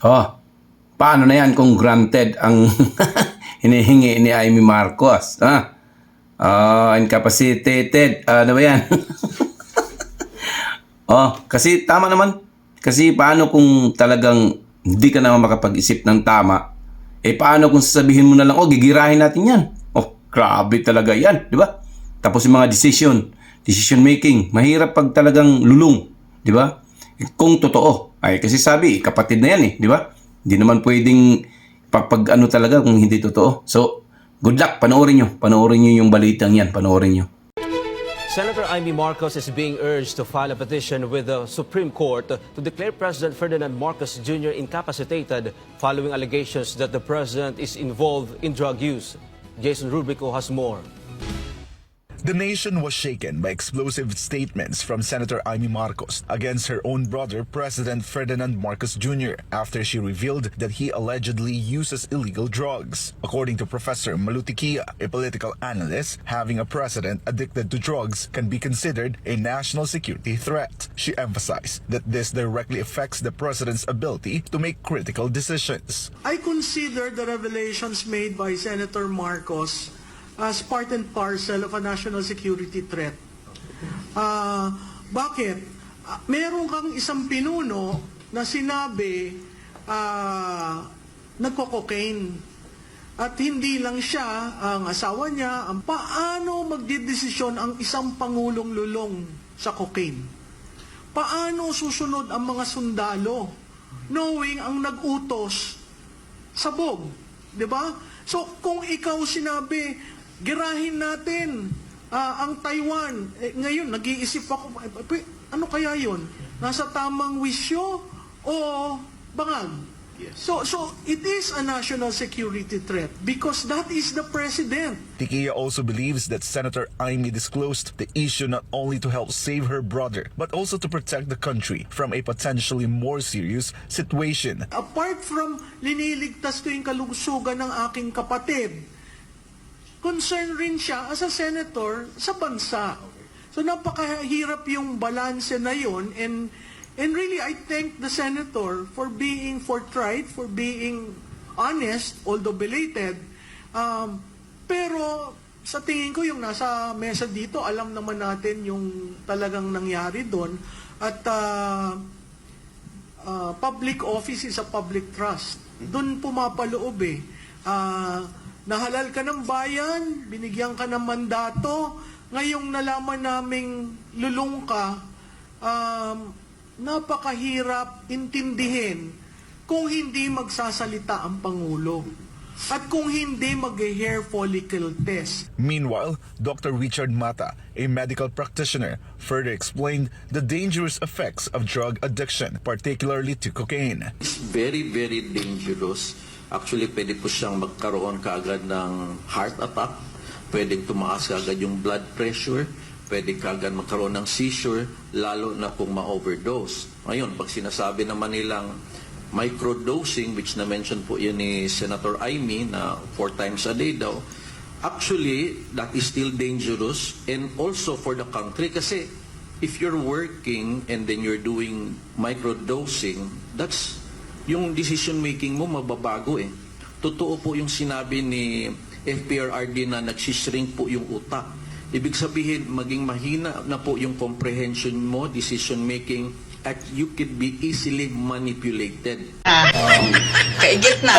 Oh, paano na yan kung granted ang hinihingi ni Amy Marcos? Ha? Incapacitated. Ano ba yan? Kasi tama naman. Kasi paano kung talagang hindi ka naman makapag-isip ng tama? Paano kung sasabihin mo na lang, gigirahin natin yan. Grabe talaga yan, di ba? Tapos yung mga decision making, mahirap pag talagang lulong, di ba? Kung totoo. Kasi sabi, kapatid na yan di ba? Hindi naman pwedeng pag ano talaga kung hindi totoo. So, good luck, panoorin nyo yung balitang yan, panoorin nyo. Senator Amy Marcos is being urged to file a petition with the Supreme Court to declare President Ferdinand Marcos Jr. incapacitated following allegations that the president is involved in drug use. Jason Rubico has more. The nation was shaken by explosive statements from Senator Amy Marcos against her own brother, President Ferdinand Marcos Jr., after she revealed that he allegedly uses illegal drugs. According to Professor Malutikia, a political analyst, having a president addicted to drugs can be considered a national security threat. She emphasized that this directly affects the president's ability to make critical decisions. I consider the revelations made by Senator Marcos as part and parcel of a national security threat. Bakit? Meron kang isang pinuno na sinabi nagko-cocaine. At hindi lang siya, ang asawa niya, paano magdidesisyon ang isang pangulong lulong sa cocaine? Paano susunod ang mga sundalo knowing ang nag-utos sabog? Diba? So kung ikaw sinabi, girahin natin ang Taiwan. Ngayon, nag-iisip ako, ano kaya yun? Nasa tamang wisyo o bangag? Yes. So it is a national security threat because that is the president. Tikia also believes that Senator Amy disclosed the issue not only to help save her brother, but also to protect the country from a potentially more serious situation. Apart from liniligtas ko yung kalusugan ng aking kapatid, concern rin siya as a senator sa bansa. So napakahirap yung balanse na yun and really I thank the senator for being forthright, for being honest, although belated. Pero sa tingin ko yung nasa mesa dito, alam naman natin yung talagang nangyari doon. At public office is a public trust. Doon pumapaloob nahalal ka ng bayan, binigyan ka ng mandato, ngayong nalaman naming lulong ka, napakahirap intindihin kung hindi magsasalita ang Pangulo at kung hindi mag-hair follicle test. Meanwhile, Dr. Richard Mata, a medical practitioner, further explained the dangerous effects of drug addiction, particularly to cocaine. It's very, very dangerous. Actually, pwede po siyang magkaroon kaagad ng heart attack, pwedeng tumaas kaagad yung blood pressure, pwede kaagad magkaroon ng seizure, lalo na kung ma-overdose. Ngayon, pag sinasabi naman nilang microdosing, which na-mention po yun ni Senator Amy, na 4 times a day daw, actually, that is still dangerous and also for the country kasi if you're working and then you're doing microdosing, that's yung decision making mo mababago Totoo po yung sinabi ni FPRRD na nagsishrink po yung utak. Ibig sabihin, maging mahina na po yung comprehension mo, decision making, at you could be easily manipulated. Kaigit na.